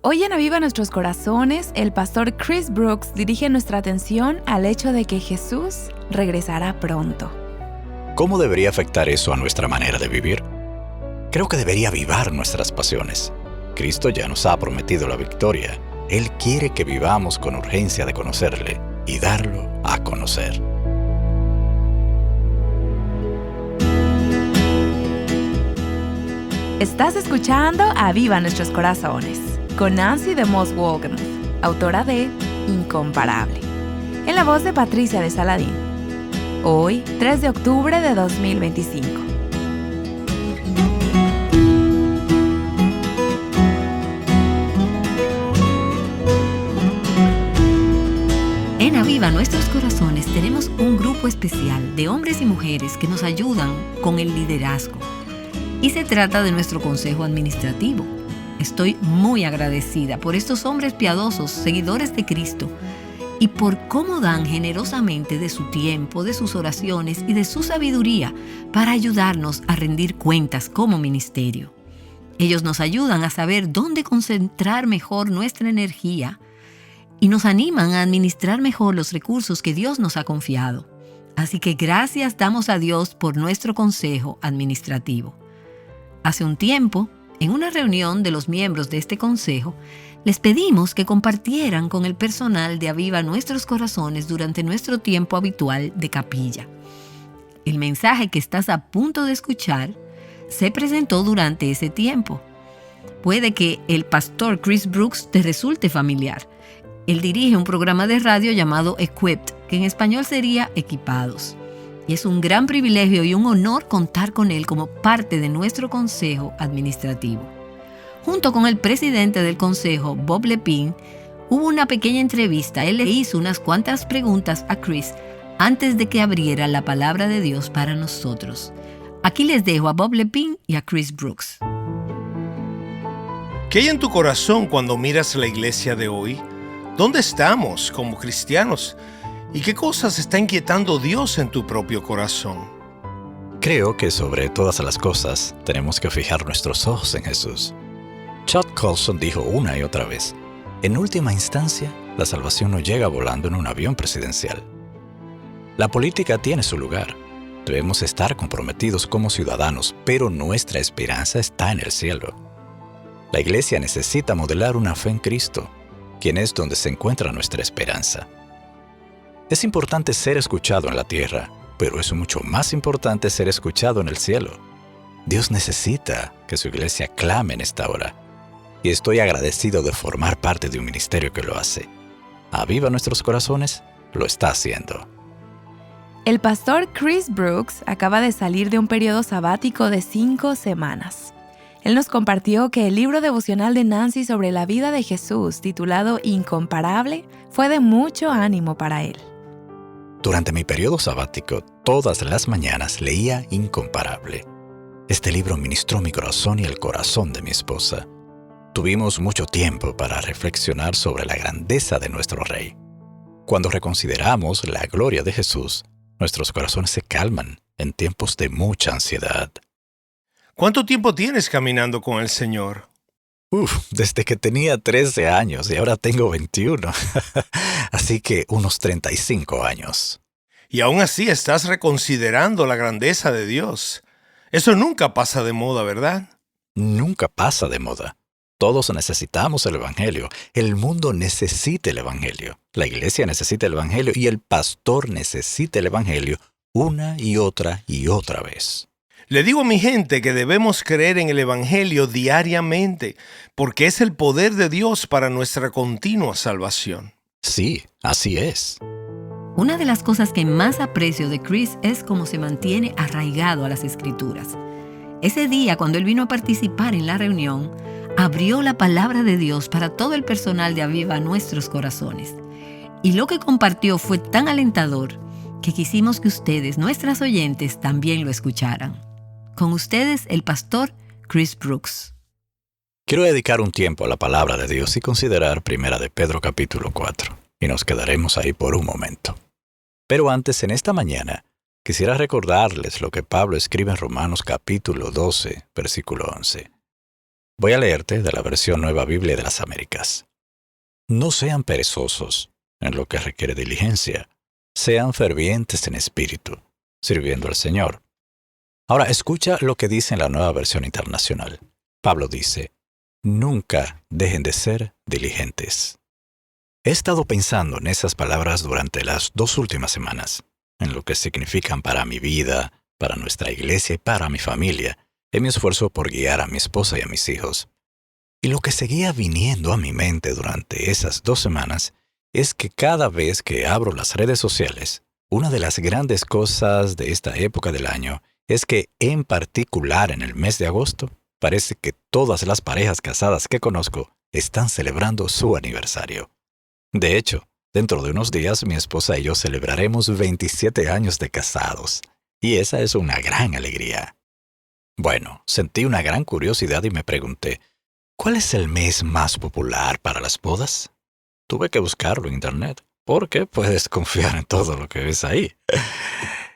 Hoy en Aviva Nuestros Corazones, el pastor Chris Brooks dirige nuestra atención al hecho de que Jesús regresará pronto. ¿Cómo debería afectar eso a nuestra manera de vivir? Creo que debería avivar nuestras pasiones. Cristo ya nos ha prometido la victoria. Él quiere que vivamos con urgencia de conocerle y darlo a conocer. Estás escuchando Aviva Nuestros Corazones con Nancy DeMoss Wolgemuth, autora de Incomparable, en la voz de Patricia de Saladín. Hoy, 3 de octubre de 2025. En Aviva Nuestros Corazones tenemos un grupo especial de hombres y mujeres que nos ayudan con el liderazgo. Y se trata de nuestro consejo administrativo. Estoy muy agradecida por estos hombres piadosos, seguidores de Cristo, y por cómo dan generosamente de su tiempo, de sus oraciones y de su sabiduría para ayudarnos a rendir cuentas como ministerio. Ellos nos ayudan a saber dónde concentrar mejor nuestra energía y nos animan a administrar mejor los recursos que Dios nos ha confiado. Así que gracias damos a Dios por nuestro consejo administrativo. Hace un tiempo, en una reunión de los miembros de este consejo, les pedimos que compartieran con el personal de Aviva Nuestros Corazones durante nuestro tiempo habitual de capilla. El mensaje que estás a punto de escuchar se presentó durante ese tiempo. Puede que el pastor Chris Brooks te resulte familiar. Él dirige un programa de radio llamado Equipped, que en español sería Equipados. Y es un gran privilegio y un honor contar con él como parte de nuestro consejo administrativo. Junto con el presidente del consejo, Bob Lepine, hubo una pequeña entrevista. Él le hizo unas cuantas preguntas a Chris antes de que abriera la palabra de Dios para nosotros. Aquí les dejo a Bob Lepine y a Chris Brooks. ¿Qué hay en tu corazón cuando miras la iglesia de hoy? ¿Dónde estamos como cristianos? ¿Y qué cosas está inquietando Dios en tu propio corazón? Creo que sobre todas las cosas tenemos que fijar nuestros ojos en Jesús. Chuck Colson dijo una y otra vez, en última instancia, la salvación no llega volando en un avión presidencial. La política tiene su lugar. Debemos estar comprometidos como ciudadanos, pero nuestra esperanza está en el cielo. La iglesia necesita modelar una fe en Cristo, quien es donde se encuentra nuestra esperanza. Es importante ser escuchado en la tierra, pero es mucho más importante ser escuchado en el cielo. Dios necesita que su iglesia clame en esta hora, y estoy agradecido de formar parte de un ministerio que lo hace. Aviva Nuestros Corazones lo está haciendo. El pastor Chris Brooks acaba de salir de un periodo sabático de 5 semanas. Él nos compartió que el libro devocional de Nancy sobre la vida de Jesús, titulado Incomparable, fue de mucho ánimo para él. Durante mi periodo sabático, todas las mañanas leía Incomparable. Este libro ministró mi corazón y el corazón de mi esposa. Tuvimos mucho tiempo para reflexionar sobre la grandeza de nuestro Rey. Cuando reconsideramos la gloria de Jesús, nuestros corazones se calman en tiempos de mucha ansiedad. ¿Cuánto tiempo tienes caminando con el Señor? Desde que tenía 13 años y ahora tengo 21. Así que unos 35 años. Y aún así estás reconsiderando la grandeza de Dios. Eso nunca pasa de moda, ¿verdad? Nunca pasa de moda. Todos necesitamos el Evangelio. El mundo necesita el Evangelio. La iglesia necesita el Evangelio y el pastor necesita el Evangelio una y otra vez. Le digo a mi gente que debemos creer en el Evangelio diariamente, porque es el poder de Dios para nuestra continua salvación. Sí, así es. Una de las cosas que más aprecio de Chris es cómo se mantiene arraigado a las Escrituras. Ese día, cuando él vino a participar en la reunión, abrió la palabra de Dios para todo el personal de Aviva Nuestros Corazones. Y lo que compartió fue tan alentador que quisimos que ustedes, nuestras oyentes, también lo escucharan. Con ustedes, el pastor Chris Brooks. Quiero dedicar un tiempo a la palabra de Dios y considerar 1 de Pedro capítulo 4, y nos quedaremos ahí por un momento. Pero antes, en esta mañana, quisiera recordarles lo que Pablo escribe en Romanos capítulo 12, versículo 11. Voy a leerte de la versión Nueva Biblia de las Américas. No sean perezosos en lo que requiere diligencia. Sean fervientes en espíritu, sirviendo al Señor. Ahora, escucha lo que dice en la Nueva Versión Internacional. Pablo dice, nunca dejen de ser diligentes. He estado pensando en esas palabras durante las 2 últimas semanas, en lo que significan para mi vida, para nuestra iglesia y para mi familia, en mi esfuerzo por guiar a mi esposa y a mis hijos. Y lo que seguía viniendo a mi mente durante esas 2 semanas es que cada vez que abro las redes sociales, una de las grandes cosas de esta época del año es que, en particular en el mes de agosto, parece que todas las parejas casadas que conozco están celebrando su aniversario. De hecho, dentro de unos días mi esposa y yo celebraremos 27 años de casados, y esa es una gran alegría. Bueno, sentí una gran curiosidad y me pregunté, ¿cuál es el mes más popular para las bodas? Tuve que buscarlo en internet, porque puedes confiar en todo lo que ves ahí.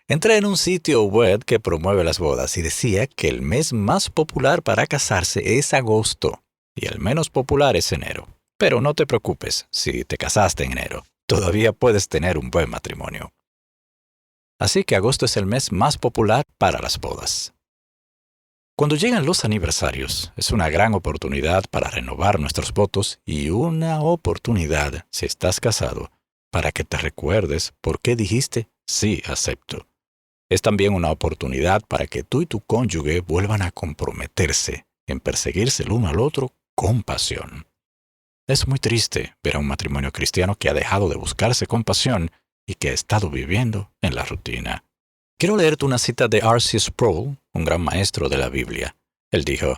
Entré en un sitio web que promueve las bodas y decía que el mes más popular para casarse es agosto y el menos popular es enero. Pero no te preocupes si te casaste en enero. Todavía puedes tener un buen matrimonio. Así que agosto es el mes más popular para las bodas. Cuando llegan los aniversarios, es una gran oportunidad para renovar nuestros votos y una oportunidad, si estás casado, para que te recuerdes por qué dijiste sí, acepto. Es también una oportunidad para que tú y tu cónyuge vuelvan a comprometerse en perseguirse el uno al otro con pasión. Es muy triste ver a un matrimonio cristiano que ha dejado de buscarse con pasión y que ha estado viviendo en la rutina. Quiero leerte una cita de R.C. Sproul, un gran maestro de la Biblia. Él dijo,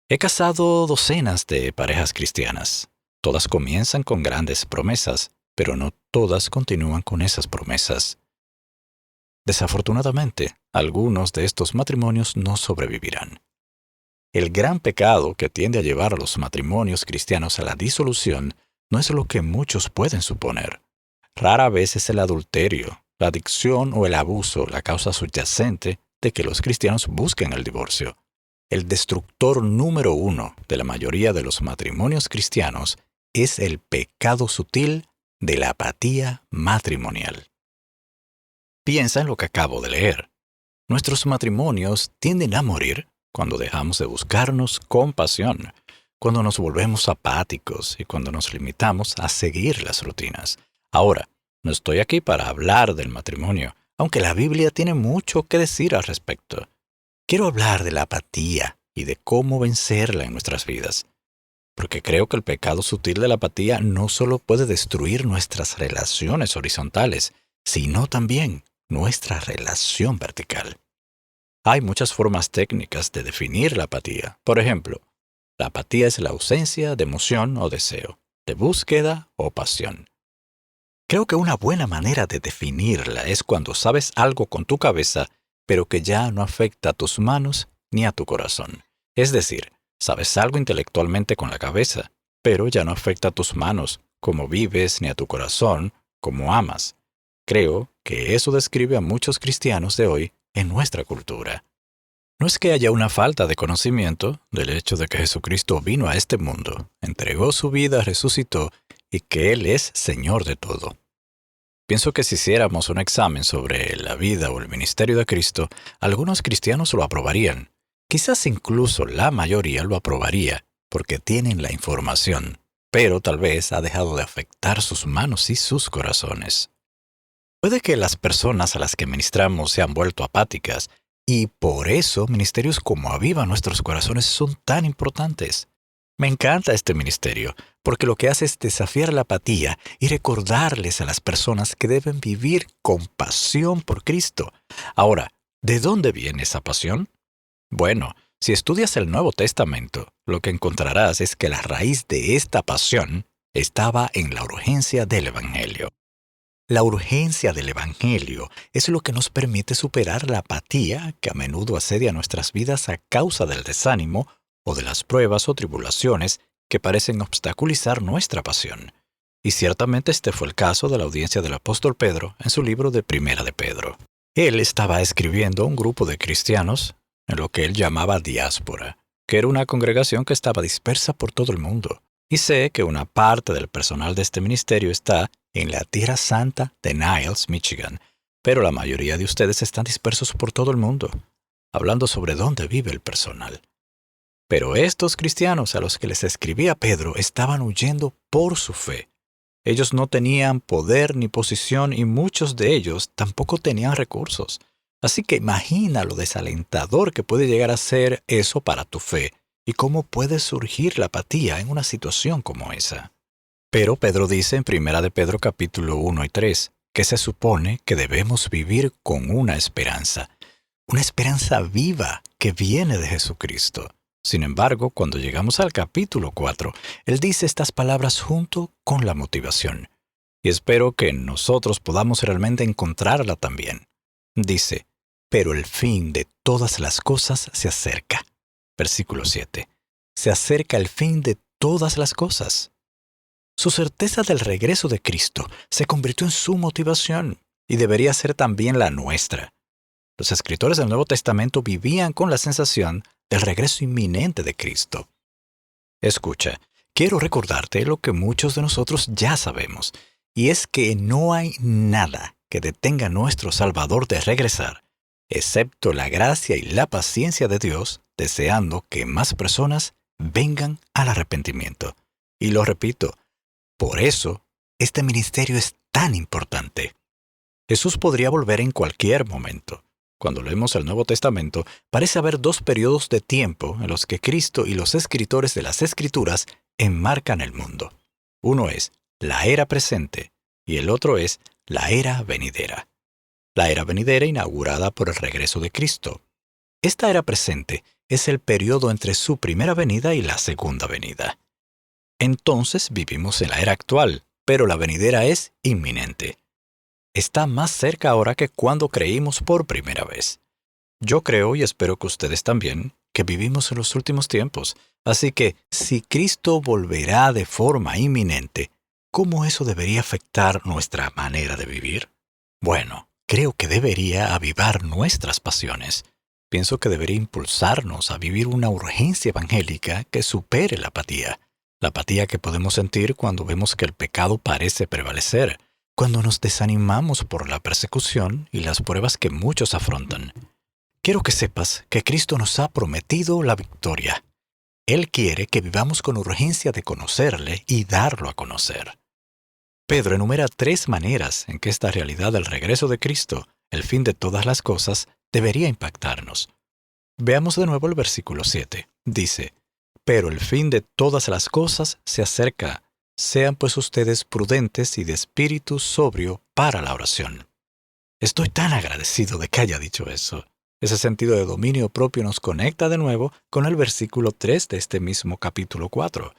«He casado docenas de parejas cristianas. Todas comienzan con grandes promesas, pero no todas continúan con esas promesas. Desafortunadamente, algunos de estos matrimonios no sobrevivirán. El gran pecado que tiende a llevar a los matrimonios cristianos a la disolución no es lo que muchos pueden suponer. Rara vez es el adulterio, la adicción o el abuso la causa subyacente de que los cristianos busquen el divorcio. El destructor número 1 de la mayoría de los matrimonios cristianos es el pecado sutil de la apatía matrimonial. Piensa en lo que acabo de leer. Nuestros matrimonios tienden a morir cuando dejamos de buscarnos con pasión, cuando nos volvemos apáticos y cuando nos limitamos a seguir las rutinas. Ahora, no estoy aquí para hablar del matrimonio, aunque la Biblia tiene mucho que decir al respecto. Quiero hablar de la apatía y de cómo vencerla en nuestras vidas, porque creo que el pecado sutil de la apatía no solo puede destruir nuestras relaciones horizontales, sino también nuestra relación vertical. Hay muchas formas técnicas de definir la apatía. Por ejemplo, la apatía es la ausencia de emoción o deseo, de búsqueda o pasión. Creo que una buena manera de definirla es cuando sabes algo con tu cabeza, pero que ya no afecta a tus manos ni a tu corazón. Es decir, sabes algo intelectualmente con la cabeza, pero ya no afecta a tus manos, cómo vives, ni a tu corazón, cómo amas. Creo que eso describe a muchos cristianos de hoy en nuestra cultura. No es que haya una falta de conocimiento del hecho de que Jesucristo vino a este mundo, entregó su vida, resucitó y que Él es Señor de todo. Pienso que si hiciéramos un examen sobre la vida o el ministerio de Cristo, algunos cristianos lo aprobarían. Quizás incluso la mayoría lo aprobaría porque tienen la información, pero tal vez ha dejado de afectar sus manos y sus corazones. Puede que las personas a las que ministramos se han vuelto apáticas y por eso ministerios como Aviva Nuestros Corazones son tan importantes. Me encanta este ministerio porque lo que hace es desafiar la apatía y recordarles a las personas que deben vivir con pasión por Cristo. Ahora, ¿de dónde viene esa pasión? Bueno, si estudias el Nuevo Testamento, lo que encontrarás es que la raíz de esta pasión estaba en la urgencia del Evangelio. La urgencia del Evangelio es lo que nos permite superar la apatía que a menudo asedia nuestras vidas a causa del desánimo o de las pruebas o tribulaciones que parecen obstaculizar nuestra pasión. Y ciertamente este fue el caso de la audiencia del apóstol Pedro en su libro de Primera de Pedro. Él estaba escribiendo a un grupo de cristianos en lo que él llamaba diáspora, que era una congregación que estaba dispersa por todo el mundo. Y sé que una parte del personal de este ministerio está en la Tierra Santa de Niles, Michigan, pero la mayoría de ustedes están dispersos por todo el mundo, hablando sobre dónde vive el personal. Pero estos cristianos a los que les escribía Pedro estaban huyendo por su fe. Ellos no tenían poder ni posición y muchos de ellos tampoco tenían recursos. Así que imagina lo desalentador que puede llegar a ser eso para tu fe y cómo puede surgir la apatía en una situación como esa. Pero Pedro dice en 1 de Pedro capítulo 1 y 3 que se supone que debemos vivir con una esperanza viva que viene de Jesucristo. Sin embargo, cuando llegamos al capítulo 4, él dice estas palabras junto con la motivación. Y espero que nosotros podamos realmente encontrarla también. Dice, pero el fin de todas las cosas se acerca. Versículo 7. Se acerca el fin de todas las cosas. Su certeza del regreso de Cristo se convirtió en su motivación y debería ser también la nuestra. Los escritores del Nuevo Testamento vivían con la sensación del regreso inminente de Cristo. Escucha, quiero recordarte lo que muchos de nosotros ya sabemos, y es que no hay nada que detenga a nuestro Salvador de regresar, excepto la gracia y la paciencia de Dios, deseando que más personas vengan al arrepentimiento. Y lo repito, por eso este ministerio es tan importante. Jesús podría volver en cualquier momento. Cuando leemos el Nuevo Testamento, parece haber dos periodos de tiempo en los que Cristo y los escritores de las Escrituras enmarcan el mundo. Uno es la era presente y el otro es la era venidera. La era venidera inaugurada por el regreso de Cristo. Esta era presente es el periodo entre su primera venida y la segunda venida. Entonces vivimos en la era actual, pero la venidera es inminente. Está más cerca ahora que cuando creímos por primera vez. Yo creo, y espero que ustedes también, que vivimos en los últimos tiempos. Así que, si Cristo volverá de forma inminente, ¿cómo eso debería afectar nuestra manera de vivir? Bueno, creo que debería avivar nuestras pasiones. Pienso que debería impulsarnos a vivir una urgencia evangélica que supere la apatía que podemos sentir cuando vemos que el pecado parece prevalecer, cuando nos desanimamos por la persecución y las pruebas que muchos afrontan. Quiero que sepas que Cristo nos ha prometido la victoria. Él quiere que vivamos con urgencia de conocerle y darlo a conocer. Pedro enumera 3 maneras en que esta realidad del regreso de Cristo, el fin de todas las cosas, debería impactarnos. Veamos de nuevo el versículo 7. Dice, pero el fin de todas las cosas se acerca. Sean pues ustedes prudentes y de espíritu sobrio para la oración. Estoy tan agradecido de que haya dicho eso. Ese sentido de dominio propio nos conecta de nuevo con el versículo 3 de este mismo capítulo 4,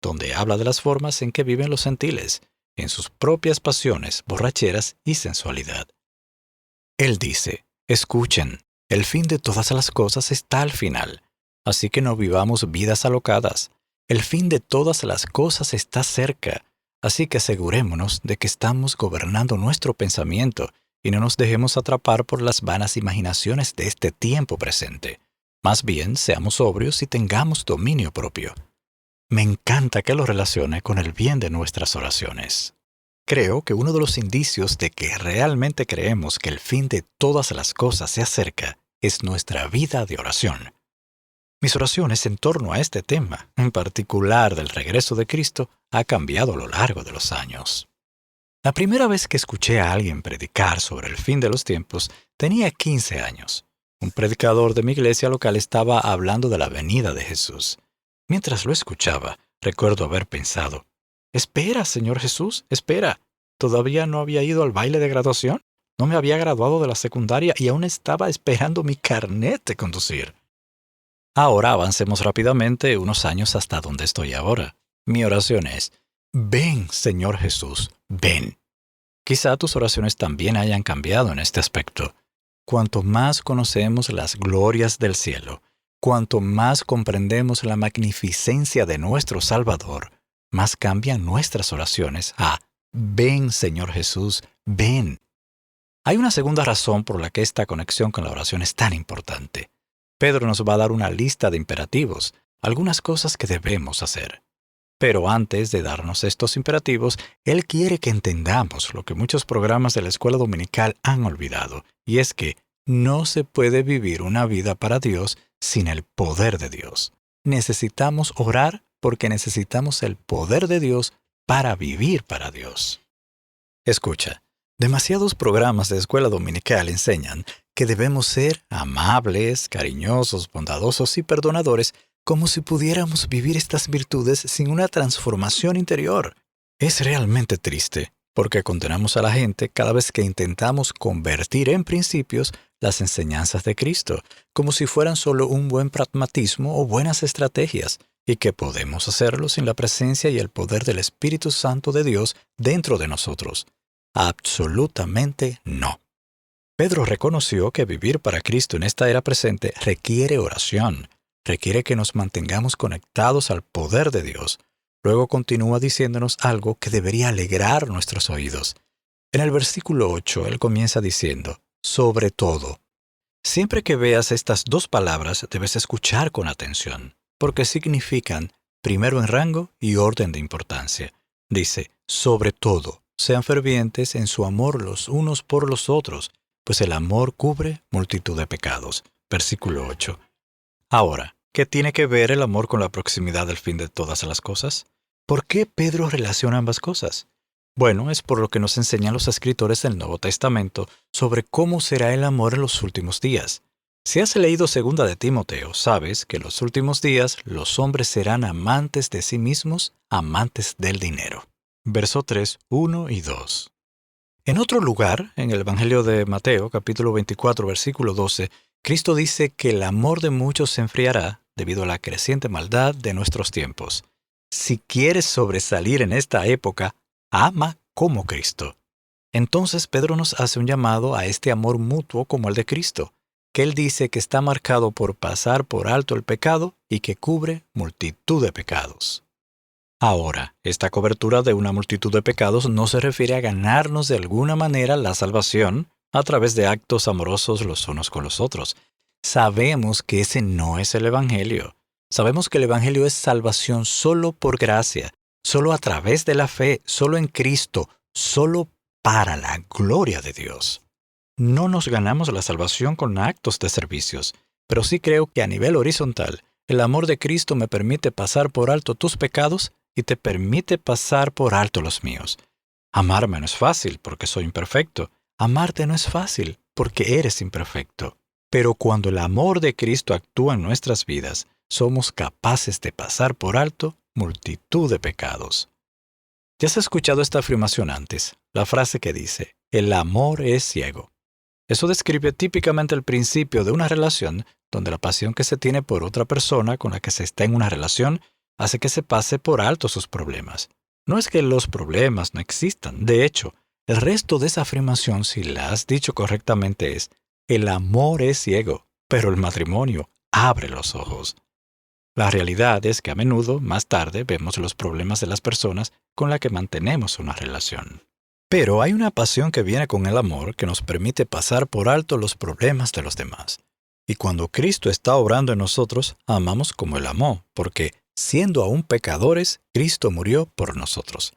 donde habla de las formas en que viven los gentiles, en sus propias pasiones, borracheras y sensualidad. Él dice, escuchen, el fin de todas las cosas está al final, así que no vivamos vidas alocadas. El fin de todas las cosas está cerca, así que asegurémonos de que estamos gobernando nuestro pensamiento y no nos dejemos atrapar por las vanas imaginaciones de este tiempo presente. Más bien, seamos sobrios y tengamos dominio propio. Me encanta que lo relacione con el bien de nuestras oraciones. Creo que uno de los indicios de que realmente creemos que el fin de todas las cosas se acerca es nuestra vida de oración. Mis oraciones en torno a este tema, en particular del regreso de Cristo, ha cambiado a lo largo de los años. La primera vez que escuché a alguien predicar sobre el fin de los tiempos, tenía 15 años. Un predicador de mi iglesia local estaba hablando de la venida de Jesús. Mientras lo escuchaba, recuerdo haber pensado, «Espera, Señor Jesús, espera. ¿Todavía no había ido al baile de graduación? No me había graduado de la secundaria y aún estaba esperando mi carnet de conducir». Ahora avancemos rápidamente unos años hasta donde estoy ahora. Mi oración es, ven, Señor Jesús, ven. Quizá tus oraciones también hayan cambiado en este aspecto. Cuanto más conocemos las glorias del cielo, cuanto más comprendemos la magnificencia de nuestro Salvador, más cambian nuestras oraciones a, ven, Señor Jesús, ven. Hay una segunda razón por la que esta conexión con la oración es tan importante. Pedro nos va a dar una lista de imperativos, algunas cosas que debemos hacer. Pero antes de darnos estos imperativos, él quiere que entendamos lo que muchos programas de la escuela dominical han olvidado, y es que no se puede vivir una vida para Dios sin el poder de Dios. Necesitamos orar porque necesitamos el poder de Dios para vivir para Dios. Escucha, demasiados programas de escuela dominical enseñan que debemos ser amables, cariñosos, bondadosos y perdonadores, como si pudiéramos vivir estas virtudes sin una transformación interior. Es realmente triste, porque condenamos a la gente cada vez que intentamos convertir en principios las enseñanzas de Cristo, como si fueran solo un buen pragmatismo o buenas estrategias, y que podemos hacerlo sin la presencia y el poder del Espíritu Santo de Dios dentro de nosotros. Absolutamente no. Pedro reconoció que vivir para Cristo en esta era presente requiere oración, requiere que nos mantengamos conectados al poder de Dios. Luego continúa diciéndonos algo que debería alegrar nuestros oídos. En el versículo 8, él comienza diciendo, sobre todo. Siempre que veas estas dos palabras, debes escuchar con atención, porque significan primero en rango y orden de importancia. Dice, sobre todo, sean fervientes en su amor los unos por los otros, pues el amor cubre multitud de pecados. Versículo 8. Ahora, ¿qué tiene que ver el amor con la proximidad del fin de todas las cosas? ¿Por qué Pedro relaciona ambas cosas? Bueno, es por lo que nos enseñan los escritores del Nuevo Testamento sobre cómo será el amor en los últimos días. Si has leído 2 de Timoteo, sabes que en los últimos días los hombres serán amantes de sí mismos, amantes del dinero. Verso 3, 1 y 2. En otro lugar, en el Evangelio de Mateo, capítulo 24, versículo 12, Cristo dice que el amor de muchos se enfriará debido a la creciente maldad de nuestros tiempos. Si quieres sobresalir en esta época, ama como Cristo. Entonces Pedro nos hace un llamado a este amor mutuo como el de Cristo, que él dice que está marcado por pasar por alto el pecado y que cubre multitud de pecados. Ahora, esta cobertura de una multitud de pecados no se refiere a ganarnos de alguna manera la salvación a través de actos amorosos los unos con los otros. Sabemos que ese no es el Evangelio. Sabemos que el Evangelio es salvación solo por gracia, solo a través de la fe, solo en Cristo, solo para la gloria de Dios. No nos ganamos la salvación con actos de servicios, pero sí creo que a nivel horizontal, el amor de Cristo me permite pasar por alto tus pecados y te permite pasar por alto los míos. Amarme no es fácil porque soy imperfecto. Amarte no es fácil porque eres imperfecto. Pero cuando el amor de Cristo actúa en nuestras vidas, somos capaces de pasar por alto multitud de pecados. Ya has escuchado esta afirmación antes, la frase que dice, el amor es ciego. Eso describe típicamente el principio de una relación donde la pasión que se tiene por otra persona con la que se está en una relación hace que se pase por alto sus problemas. No es que los problemas no existan, de hecho, el resto de esa afirmación, si la has dicho correctamente, es, el amor es ciego, pero el matrimonio abre los ojos. La realidad es que a menudo, más tarde, vemos los problemas de las personas con las que mantenemos una relación. Pero hay una pasión que viene con el amor que nos permite pasar por alto los problemas de los demás. Y cuando Cristo está obrando en nosotros, amamos como Él amó, porque, siendo aún pecadores, Cristo murió por nosotros.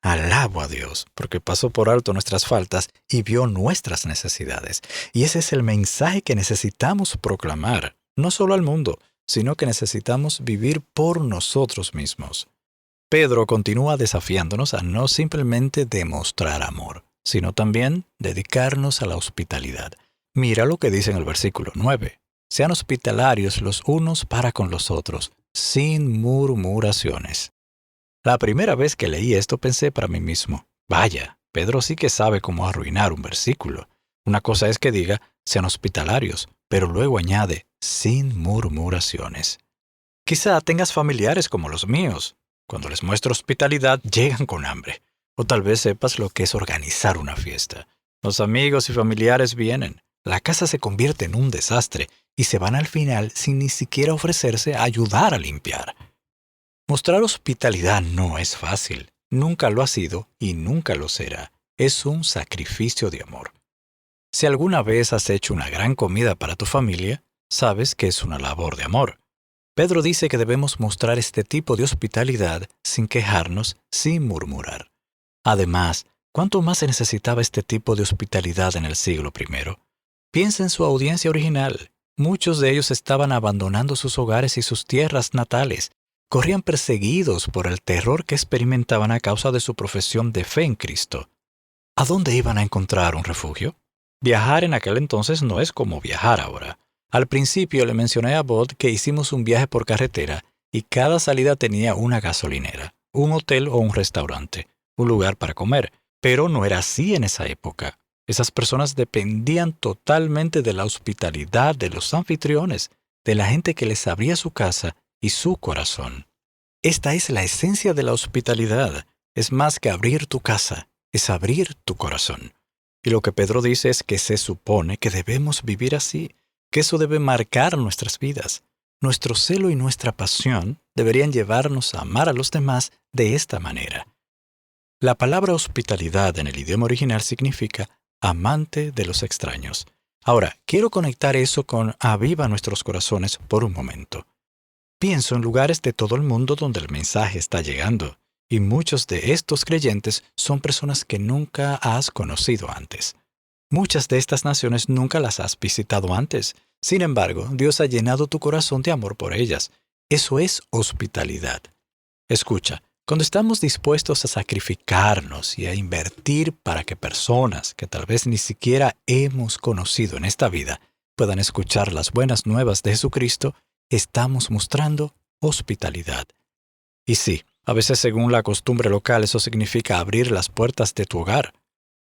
Alabo a Dios, porque pasó por alto nuestras faltas y vio nuestras necesidades. Y ese es el mensaje que necesitamos proclamar, no solo al mundo, sino que necesitamos vivir por nosotros mismos. Pedro continúa desafiándonos a no simplemente demostrar amor, sino también dedicarnos a la hospitalidad. Mira lo que dice en el versículo 9. Sean hospitalarios los unos para con los otros, sin murmuraciones. La primera vez que leí esto pensé para mí mismo, vaya, Pedro sí que sabe cómo arruinar un versículo. Una cosa es que diga, sean hospitalarios, pero luego añade, sin murmuraciones. Quizá tengas familiares como los míos. Cuando les muestro hospitalidad, llegan con hambre. O tal vez sepas lo que es organizar una fiesta. Los amigos y familiares vienen. La casa se convierte en un desastre y se van al final sin ni siquiera ofrecerse a ayudar a limpiar. Mostrar hospitalidad no es fácil. Nunca lo ha sido y nunca lo será. Es un sacrificio de amor. Si alguna vez has hecho una gran comida para tu familia, sabes que es una labor de amor. Pedro dice que debemos mostrar este tipo de hospitalidad sin quejarnos, sin murmurar. Además, ¿cuánto más se necesitaba este tipo de hospitalidad en el siglo I? Piensa en su audiencia original. Muchos de ellos estaban abandonando sus hogares y sus tierras natales. Corrían perseguidos por el terror que experimentaban a causa de su profesión de fe en Cristo. ¿A dónde iban a encontrar un refugio? Viajar en aquel entonces no es como viajar ahora. Al principio le mencioné a Bob que hicimos un viaje por carretera y cada salida tenía una gasolinera, un hotel o un restaurante, un lugar para comer. Pero no era así en esa época. Esas personas dependían totalmente de la hospitalidad de los anfitriones, de la gente que les abría su casa y su corazón. Esta es la esencia de la hospitalidad. Es más que abrir tu casa, es abrir tu corazón. Y lo que Pedro dice es que se supone que debemos vivir así, que eso debe marcar nuestras vidas. Nuestro celo y nuestra pasión deberían llevarnos a amar a los demás de esta manera. La palabra hospitalidad en el idioma original significa amante de los extraños. Ahora, quiero conectar eso con aviva nuestros corazones por un momento. Pienso en lugares de todo el mundo donde el mensaje está llegando, y muchos de estos creyentes son personas que nunca has conocido antes. Muchas de estas naciones nunca las has visitado antes. Sin embargo, Dios ha llenado tu corazón de amor por ellas. Eso es hospitalidad. Escucha, cuando estamos dispuestos a sacrificarnos y a invertir para que personas que tal vez ni siquiera hemos conocido en esta vida puedan escuchar las buenas nuevas de Jesucristo, estamos mostrando hospitalidad. Y sí, a veces según la costumbre local eso significa abrir las puertas de tu hogar.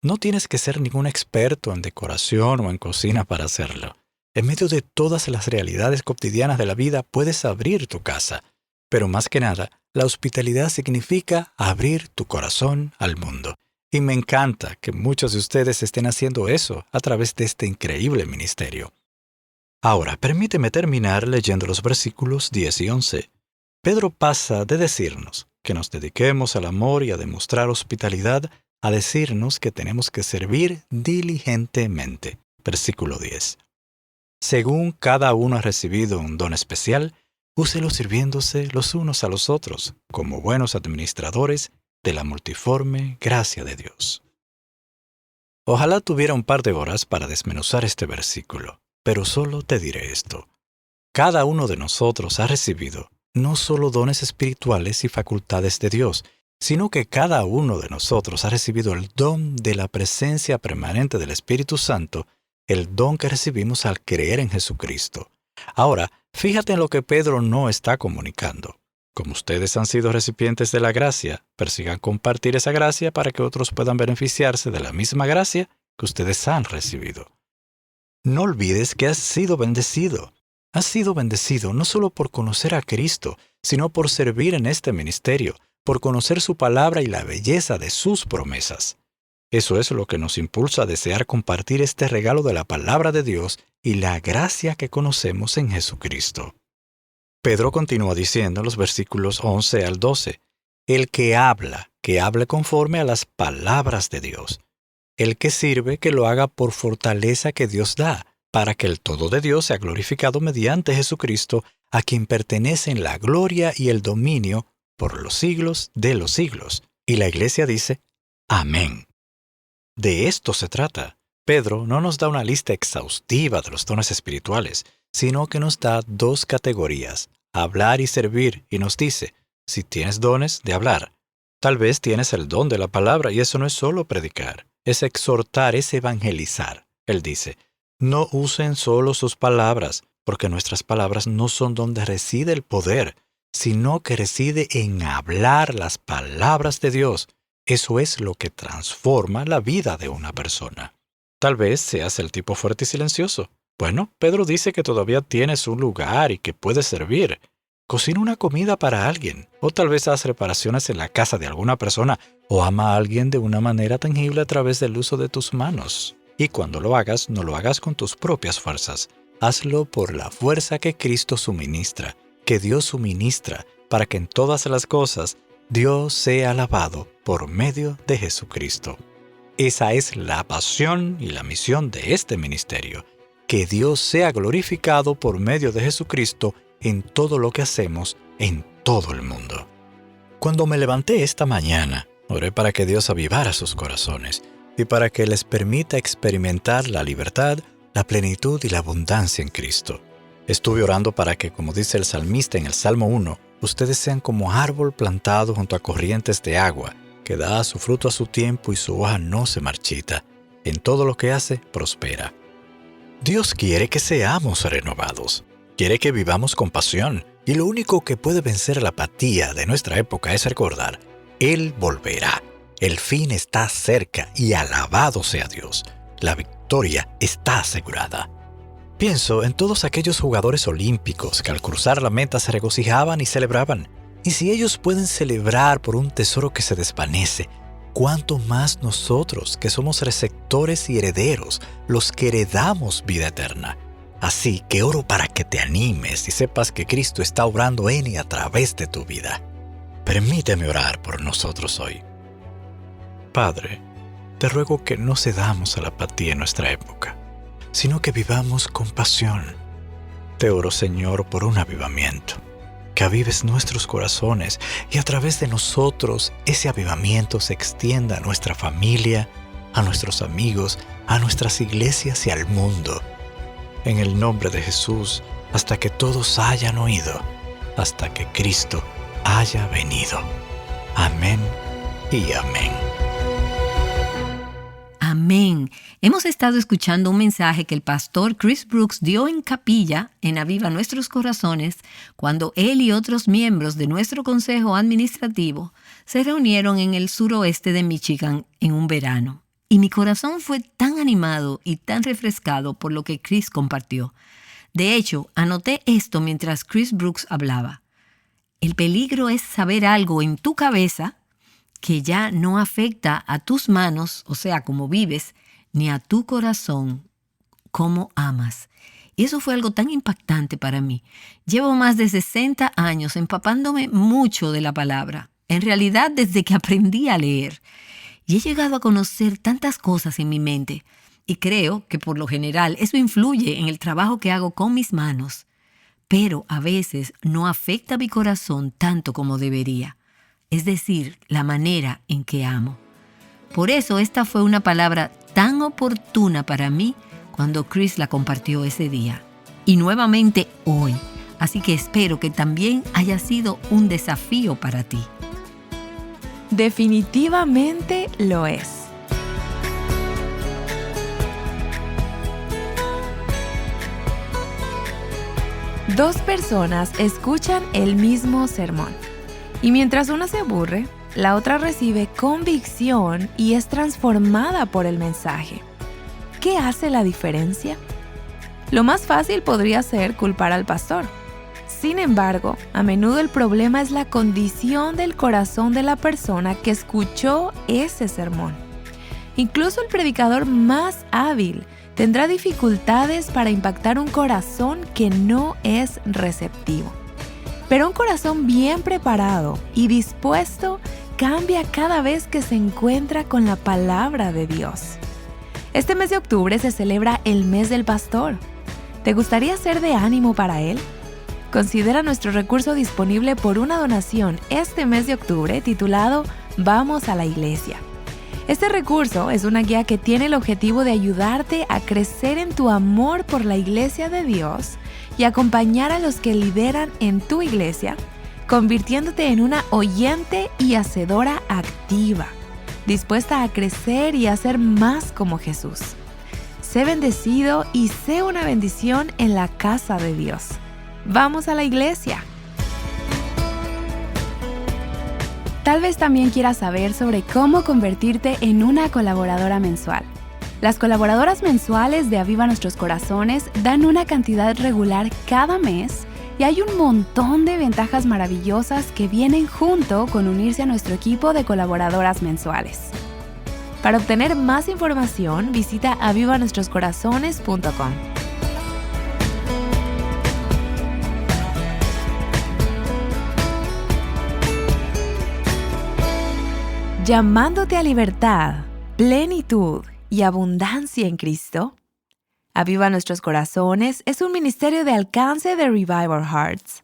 No tienes que ser ningún experto en decoración o en cocina para hacerlo. En medio de todas las realidades cotidianas de la vida puedes abrir tu casa. Pero más que nada, la hospitalidad significa abrir tu corazón al mundo. Y me encanta que muchos de ustedes estén haciendo eso a través de este increíble ministerio. Ahora, permíteme terminar leyendo los versículos 10 y 11. Pedro pasa de decirnos que nos dediquemos al amor y a demostrar hospitalidad a decirnos que tenemos que servir diligentemente. Versículo 10. Según cada uno ha recibido un don especial, úselo sirviéndose los unos a los otros, como buenos administradores de la multiforme gracia de Dios. Ojalá tuviera un par de horas para desmenuzar este versículo, pero solo te diré esto. Cada uno de nosotros ha recibido no solo dones espirituales y facultades de Dios, sino que cada uno de nosotros ha recibido el don de la presencia permanente del Espíritu Santo, el don que recibimos al creer en Jesucristo. Ahora, fíjate en lo que Pedro no está comunicando. Como ustedes han sido recipientes de la gracia, persigan compartir esa gracia para que otros puedan beneficiarse de la misma gracia que ustedes han recibido. No olvides que has sido bendecido. Has sido bendecido no solo por conocer a Cristo, sino por servir en este ministerio, por conocer su palabra y la belleza de sus promesas. Eso es lo que nos impulsa a desear compartir este regalo de la palabra de Dios y la gracia que conocemos en Jesucristo. Pedro continúa diciendo en los versículos 11 al 12, el que hable conforme a las palabras de Dios. El que sirve, que lo haga por fortaleza que Dios da, para que el todo de Dios sea glorificado mediante Jesucristo, a quien pertenecen la gloria y el dominio por los siglos de los siglos. Y la iglesia dice, amén. De esto se trata. Pedro no nos da una lista exhaustiva de los dones espirituales, sino que nos da dos categorías, hablar y servir, y nos dice, si tienes dones de hablar, tal vez tienes el don de la palabra, y eso no es solo predicar, es exhortar, es evangelizar. Él dice, no usen solo sus palabras, porque nuestras palabras no son donde reside el poder, sino que reside en hablar las palabras de Dios. Eso es lo que transforma la vida de una persona. Tal vez seas el tipo fuerte y silencioso. Bueno, Pedro dice que todavía tienes un lugar y que puedes servir. Cocina una comida para alguien, o tal vez haz reparaciones en la casa de alguna persona, o ama a alguien de una manera tangible a través del uso de tus manos. Y cuando lo hagas, no lo hagas con tus propias fuerzas. Hazlo por la fuerza que Cristo suministra, que Dios suministra, para que en todas las cosas Dios sea alabado por medio de Jesucristo. Esa es la pasión y la misión de este ministerio. que Dios sea glorificado por medio de Jesucristo en todo lo que hacemos en todo el mundo. Cuando me levanté esta mañana, oré para que Dios avivara sus corazones y para que les permita experimentar la libertad, la plenitud y la abundancia en Cristo. Estuve orando para que, como dice el salmista en el Salmo 1, ustedes sean como árbol plantado junto a corrientes de agua, que da su fruto a su tiempo y su hoja no se marchita. En todo lo que hace, prospera. Dios quiere que seamos renovados. Quiere que vivamos con pasión. Y lo único que puede vencer la apatía de nuestra época es recordar: Él volverá. El fin está cerca y alabado sea Dios. La victoria está asegurada. Pienso en todos aquellos jugadores olímpicos que al cruzar la meta se regocijaban y celebraban. Y si ellos pueden celebrar por un tesoro que se desvanece, ¿cuánto más nosotros, que somos receptores y herederos, los que heredamos vida eterna? Así que oro para que te animes y sepas que Cristo está obrando en y a través de tu vida. Permíteme orar por nosotros hoy. Padre, te ruego que no cedamos a la apatía en nuestra época, sino que vivamos con pasión. Te oro, Señor, por un avivamiento, que avives nuestros corazones y a través de nosotros ese avivamiento se extienda a nuestra familia, a nuestros amigos, a nuestras iglesias y al mundo. En el nombre de Jesús, hasta que todos hayan oído, hasta que Cristo haya venido. Amén y amén. Amén. Hemos estado escuchando un mensaje que el pastor Chris Brooks dio en capilla en Aviva Nuestros Corazones cuando él y otros miembros de nuestro consejo administrativo se reunieron en el suroeste de Michigan en un verano. Y mi corazón fue tan animado y tan refrescado por lo que Chris compartió. De hecho, anoté esto mientras Chris Brooks hablaba. El peligro es saber algo en tu cabeza que ya no afecta a tus manos, o sea, cómo vives, ni a tu corazón, cómo amas. Y eso fue algo tan impactante para mí. Llevo más de 60 años empapándome mucho de la palabra. En realidad, desde que aprendí a leer. Y he llegado a conocer tantas cosas en mi mente. Y creo que por lo general eso influye en el trabajo que hago con mis manos. Pero a veces no afecta a mi corazón tanto como debería. Es decir, la manera en que amo. Por eso esta fue una palabra tan oportuna para mí cuando Chris la compartió ese día. Y nuevamente hoy. Así que espero que también haya sido un desafío para ti. Definitivamente lo es. Dos personas escuchan el mismo sermón y mientras una se aburre, la otra recibe convicción y es transformada por el mensaje. ¿Qué hace la diferencia? Lo más fácil podría ser culpar al pastor. Sin embargo, a menudo el problema es la condición del corazón de la persona que escuchó ese sermón. Incluso el predicador más hábil tendrá dificultades para impactar un corazón que no es receptivo. Pero un corazón bien preparado y dispuesto cambia cada vez que se encuentra con la palabra de Dios. Este mes de octubre se celebra el mes del pastor. ¿Te gustaría ser de ánimo para él? Considera nuestro recurso disponible por una donación este mes de octubre titulado Vamos a la Iglesia. Este recurso es una guía que tiene el objetivo de ayudarte a crecer en tu amor por la Iglesia de Dios y acompañar a los que lideran en tu iglesia, convirtiéndote en una oyente y hacedora activa, dispuesta a crecer y a ser más como Jesús. Sé bendecido y sé una bendición en la casa de Dios. Vamos a la iglesia. Tal vez también quieras saber sobre cómo convertirte en una colaboradora mensual. Las colaboradoras mensuales de Aviva Nuestros Corazones dan una cantidad regular cada mes y hay un montón de ventajas maravillosas que vienen junto con unirse a nuestro equipo de colaboradoras mensuales. Para obtener más información, visita avivanuestroscorazones.com. Llamándote a libertad, plenitud y abundancia en Cristo, Aviva Nuestros Corazones es un ministerio de alcance de Revive Our Hearts.